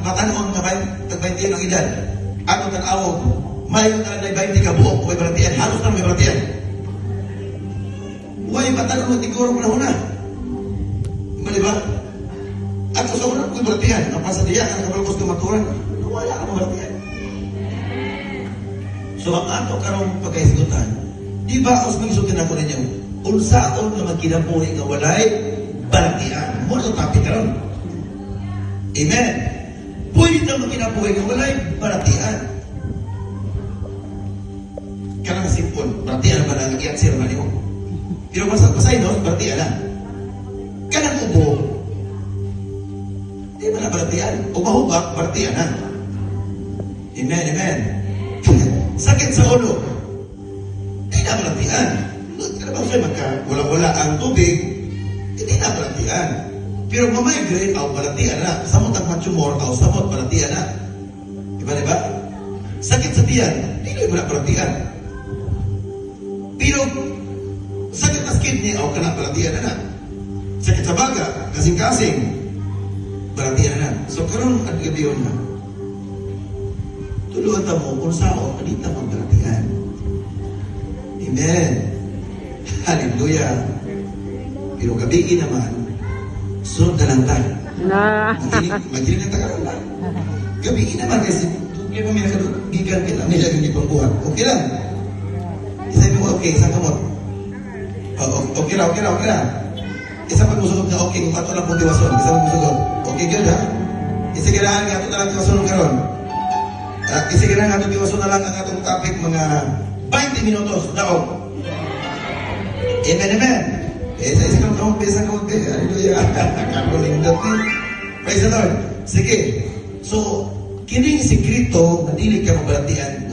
matanon na tag-20 ang edad, ato tag-awog, may na 20 ka buok, may balatian, halos na may balatian. Huwag matanon mo, tiguro mo na huna. Mali ba? At sa sobrang may balatian, ang pasadiya, ang kabalagos kumaturan, wala ka balatian. So ang ato karong pagkaisgutan, di ba os magisutin ako ninyo, unsaon na magkinabuhi nga walay balatian. Mo sa topic karon. Amen. Pwede na magkinabuhi nga walay balatian. Kanang simple, balatian ba nang i-answer man nimo? Pero masay no, balatian na. Kanang ubo, di ba na balatian? Ubahubak, balatian na. Amen, amen. Sakit sa ulo, hindi na balatian. Kaya siya wala-wala ang tubig, hindi na balatian. Pero mamigrate, balatian na. Samot ang matumor, samot balatian na. Diba? Sakit sa tiyan, hindi na balatian. Pero sakit na kidney, kana balatian na. Sakit sa baga, kasing-kasing, balatian na. So karon at gabi yun na. Tuluan mo kung saan kanita magbalatian. Amen. Hallelujah. Pero gabi naman, sunod na lang tayo. Magiling ang tagalan lang. Gabi naman kasi, kaya mo may nakagigan kita, may laging ipang buhat. Okay lang. Isabi mo, okay, isang kamot. Okay lang. Isa pag musugod na okay, kung ato lang po tiwason. Isa pag musugod. Okay, good ha? Isa ganahan nga, ato na lang tiwason karon. Kasi ganang atong iwaso na lang ang atong topic mga 20 minutos. Now, amen, amen. Isa ka lang pesa ka mag hallelujah. Kakulindot eh. Praise the Lord. Sige. So, kining sikrito na dili ka mabalatian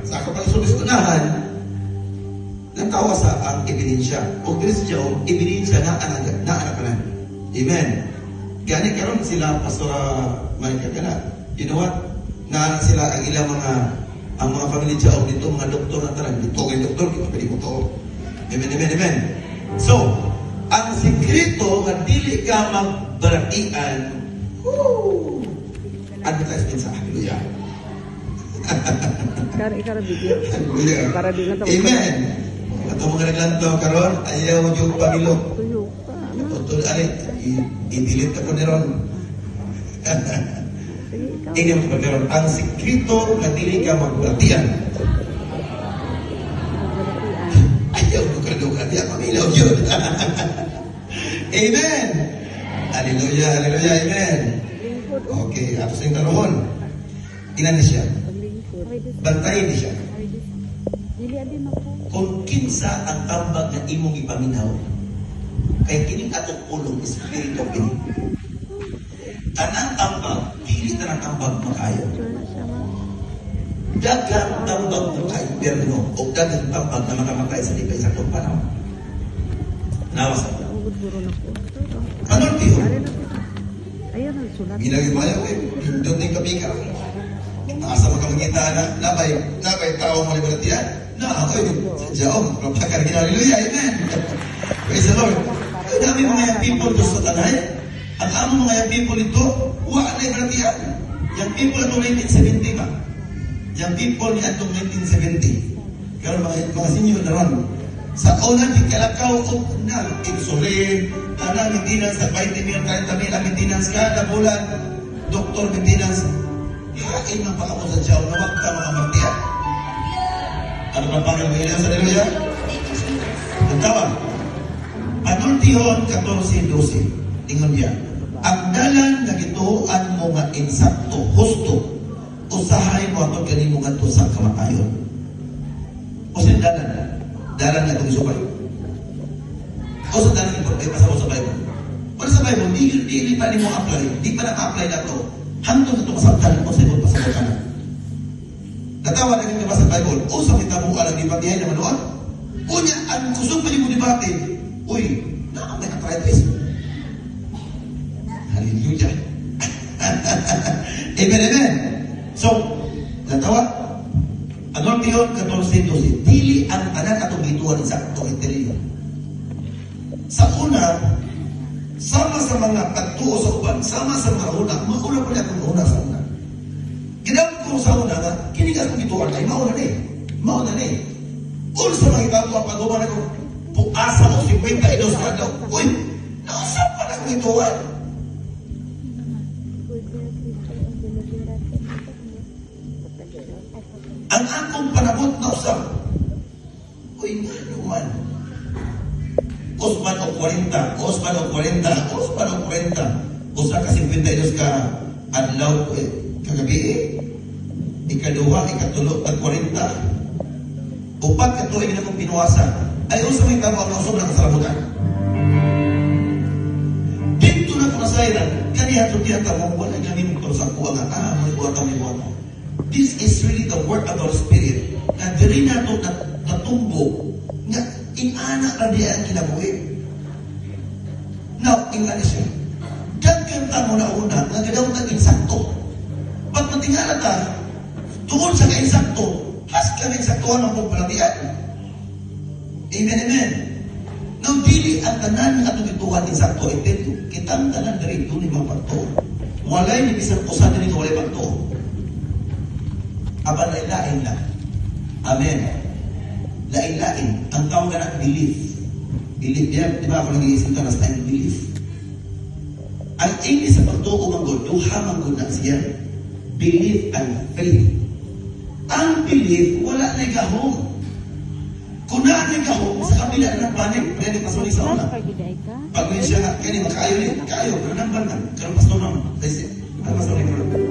sa ako pang solusyonahan nagtawa sa ang ebidensya. O Kristiyo, ebidensya na anak-anak. Amen. Gani karon sila Pastora Marika kana. You know what? Na sila ang ilang ang mga family job dito, mga doktor na talang dito, kay doktor, kita pwede mo to. Amen, amen, amen. So, ang sikreto na dili ka magbalatian, advertisement sa hallelujah. Hallelujah. Amen. At ang mga naglantaw karon, ayaw yung pamilok. Tutol, i-delete ako ni Ron. Ini ang pagkaroon. Ang sikrito na dili ka magbalatian. Ayaw ko ka nagbalatian. Pamilaw yun. Amen. Hallelujah, hallelujah, amen. Okay, ato sa yung tarohon. Inan siya. Bantayin siya. Kung kinsa ang tambag na imong ipaminaw, kay kining atong ulong espiritu kini. Tanang tambag, dili tanang tambag makayo. Dagang tambag makayo, pero o dagang tambag na makamakay sa lipay sa itong panahon. Nawas ako. Anong tiyo? Ginagin mo kayo, doon din kami ka. Asa makamagita na, nabay tao mo libalatian. Ako'y jaong, kapakar ginaliluya, amen. Praise the Lord. Ay, dami mga people doon sa tanay. Ang among mga people ito, wala na ibalatian. Yung people atong 1970 ba? Yung people ni atong 1970. Kaya mga senior na ron. Sa una, di kalakaw o na insulin, maintenance na 20 mil, 30 mil, maintenance kada bulan, doktor maintenance. Hain ng pakamo sa Diyaw na wag ka makamartiyan. Ano pa pangal mo yun sa Hallelujah? Ang tawag. Panultihon 14:12. Ingon niya. Ang dalan na gituan mo nga insakto, husto, usahay mo ato ganin mo nga sa kamatayon. O sa dalan na itong isubay. O sa dalan ito, ay pasama sa Bible. Wala sa Bible, di pa ni mo apply, di pa na-apply na ito. Hantong ito masabtan mo sa ibang pasama ka na. Natawa na kita sa Bible, o sa kita mo alam, di patihay na manuan. Unya, ang kusog pa mo debate, uy, may arthritis. Hallelujah. Amen, amen. So, natawa, ano yun, 14:12, dili ang tanan atong gituan sa ito. Sa una, sama sa mga pagtuo sa uban, sama sa mga una po niya kung una espiritual ay mauna ni. Mauna ni. Unsa makita mo ang pag-uman ako, puasa mo 52 ka daw. Uy, nausap pa na kong ituan. Ang akong panabot na usap. Uy, nga naman. Osman o 40, Osman o 40, Osman o 40. Usa ka 52 ka adlaw kagabi ikaduha, ikatulo, at 40. Upat ka tuwing na kong pinuwasa. Ay, usa may tama ang usap ng kasalamutan. Dito na ko nasairan, kaniya ito tiyata mo, wala gamin ko sa kuwa nga, may buwata. This is really the work of our Spirit. Na diri na ito natumbo, nga inana na diya ang kinabuhi. Now, ingani siya. Gagkanta mo na una, nagadaw ng insakto. Pag matingala ta, tungkol sa ka-insakto, has ka na insaktuhan ng pagpalatian. Amen, amen. Now, dili ang tanan nga tumituhan insakto, ito, kitang tanan na rin ito ni mga pagto. Walay ni isang usan na rin walay pagto. Aba, lain-lain lang. Amen. Lain-lain. Ang tawag ka na belief. Belief, yan. Di ba ako nag-iisip ka na sa time belief? Ang English sa pagtuo ng God, duha mang God na siya. Belief and faith. Ang belief, wala na gahong. Kung na na gahong, sa kabila ng panig, pwede pasuli sa una. Pag may siya nga, kaya makaayo niya, kaayo, pero nang banang, karang pastor naman. Ano pastor niya?